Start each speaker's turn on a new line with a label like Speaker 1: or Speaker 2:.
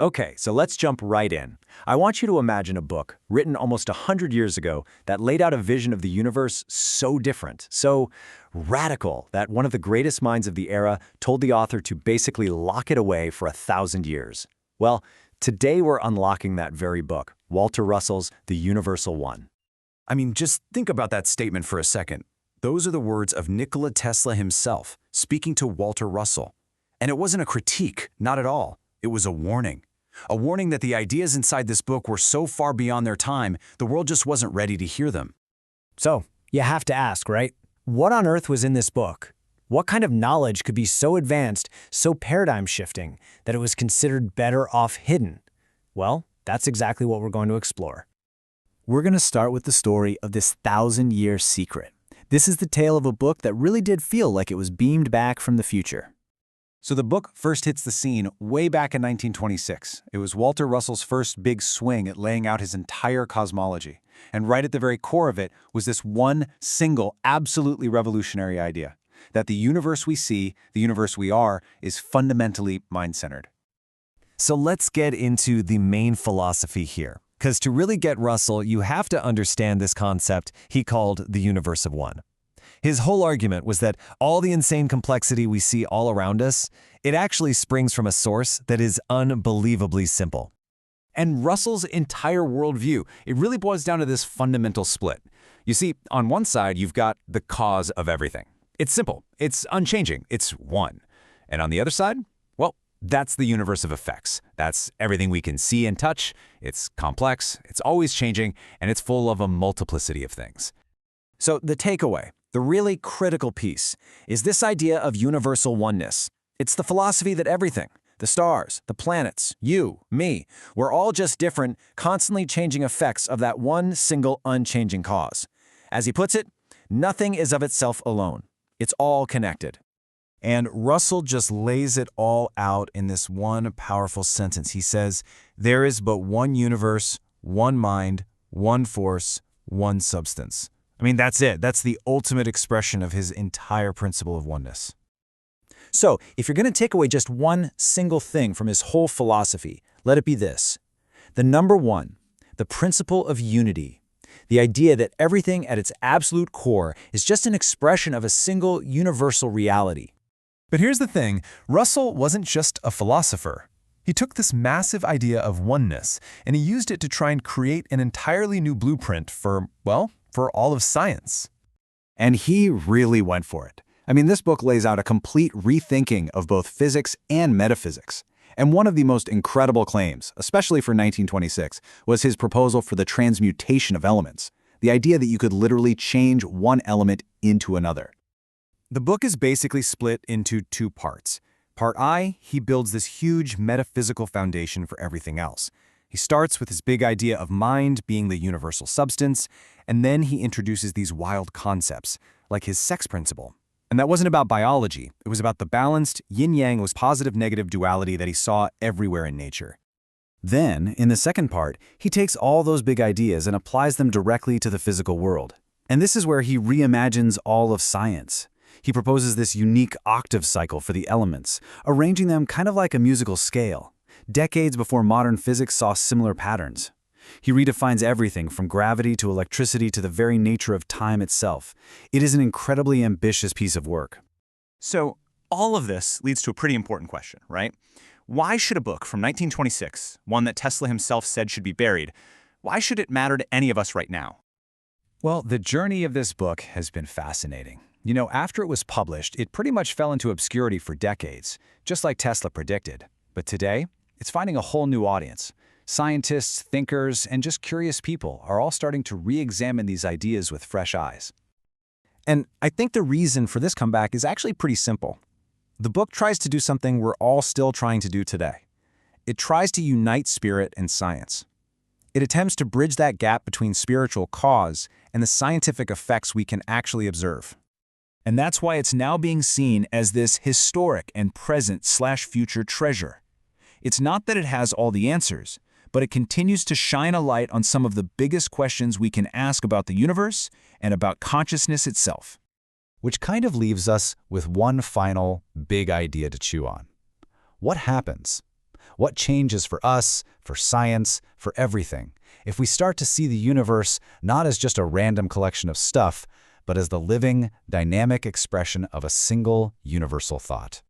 Speaker 1: Okay, so let's jump right in. I want you to imagine a book written almost 100 years ago that laid out a vision of the universe so different, so radical, that one of the greatest minds of the era told the author to basically lock it away for 1,000 years. Well, today we're unlocking that very book, Walter Russell's The Universal One.
Speaker 2: I mean, just think about that statement for a second. Those are the words of Nikola Tesla himself, speaking to Walter Russell. And it wasn't a critique, not at all. It was a warning. A warning that the ideas inside this book were so far beyond their time, the world just wasn't ready to hear them.
Speaker 3: So, you have to ask, right? What on earth was in this book? What kind of knowledge could be so advanced, so paradigm-shifting, that it was considered better off hidden? Well, that's exactly what we're going to explore. We're going to start with the story of this 1,000-year secret. This is the tale of a book that really did feel like it was beamed back from the future.
Speaker 1: So the book first hits the scene way back in 1926. It was Walter Russell's first big swing at laying out his entire cosmology. And right at the very core of it was this one single, absolutely revolutionary idea, that the universe we see, the universe we are, is fundamentally mind-centered.
Speaker 4: So let's get into the main philosophy here. Because to really get Russell, you have to understand this concept he called the universe of one. His whole argument was that all the insane complexity we see all around us, it actually springs from a source that is unbelievably simple.
Speaker 2: And Russell's entire worldview, it really boils down to this fundamental split. You see, on one side, you've got the cause of everything. It's simple, it's unchanging, it's one. And on the other side, well, that's the universe of effects. That's everything we can see and touch. It's complex, it's always changing, and it's full of a multiplicity of things.
Speaker 1: So the takeaway, the really critical piece, is this idea of universal oneness. It's the philosophy that everything, the stars, the planets, you, me, we're all just different, constantly changing effects of that one single unchanging cause. As he puts it, nothing is of itself alone. It's all connected.
Speaker 4: And Russell just lays it all out in this one powerful sentence. He says, there is but one universe, one mind, one force, one substance. I mean, that's it. That's the ultimate expression of his entire principle of oneness.
Speaker 3: So, if you're going to take away just one single thing from his whole philosophy, let it be this. The number one, the principle of unity. The idea that everything at its absolute core is just an expression of a single universal reality.
Speaker 5: But here's the thing, Russell wasn't just a philosopher. He took this massive idea of oneness, and he used it to try and create an entirely new blueprint for, well, for all of science.
Speaker 1: And he really went for it. I mean, this book lays out a complete rethinking of both physics and metaphysics. And one of the most incredible claims, especially for 1926, was his proposal for the transmutation of elements, the idea that you could literally change one element into another. The book is basically split into two parts. Part I, he builds this huge metaphysical foundation for everything else. He starts with his big idea of mind being the universal substance, and then he introduces these wild concepts, like his sex principle. And that wasn't about biology. It was about the balanced, yin-yang was positive-negative duality that he saw everywhere in nature. Then, in the second part, he takes all those big ideas and applies them directly to the physical world. And this is where he reimagines all of science. He proposes this unique octave cycle for the elements, arranging them kind of like a musical scale, decades before modern physics saw similar patterns. He redefines everything from gravity to electricity to the very nature of time itself. It is an incredibly ambitious piece of work.
Speaker 6: So all of this leads to a pretty important question, right? Why should a book from 1926, one that Tesla himself said should be buried, why should it matter to any of us right now?
Speaker 1: Well, the journey of this book has been fascinating. You know, after it was published, it pretty much fell into obscurity for decades, just like Tesla predicted. But today, it's finding a whole new audience. Scientists, thinkers, and just curious people are all starting to re-examine these ideas with fresh eyes. And I think the reason for this comeback is actually pretty simple. The book tries to do something we're all still trying to do today. It tries to unite spirit and science. It attempts to bridge that gap between spiritual cause and the scientific effects we can actually observe. And that's why it's now being seen as this historic and present/future treasure. It's not that it has all the answers, but it continues to shine a light on some of the biggest questions we can ask about the universe and about consciousness itself. Which kind of leaves us with one final big idea to chew on. What happens? What changes for us, for science, for everything, if we start to see the universe not as just a random collection of stuff, but as the living, dynamic expression of a single universal thought?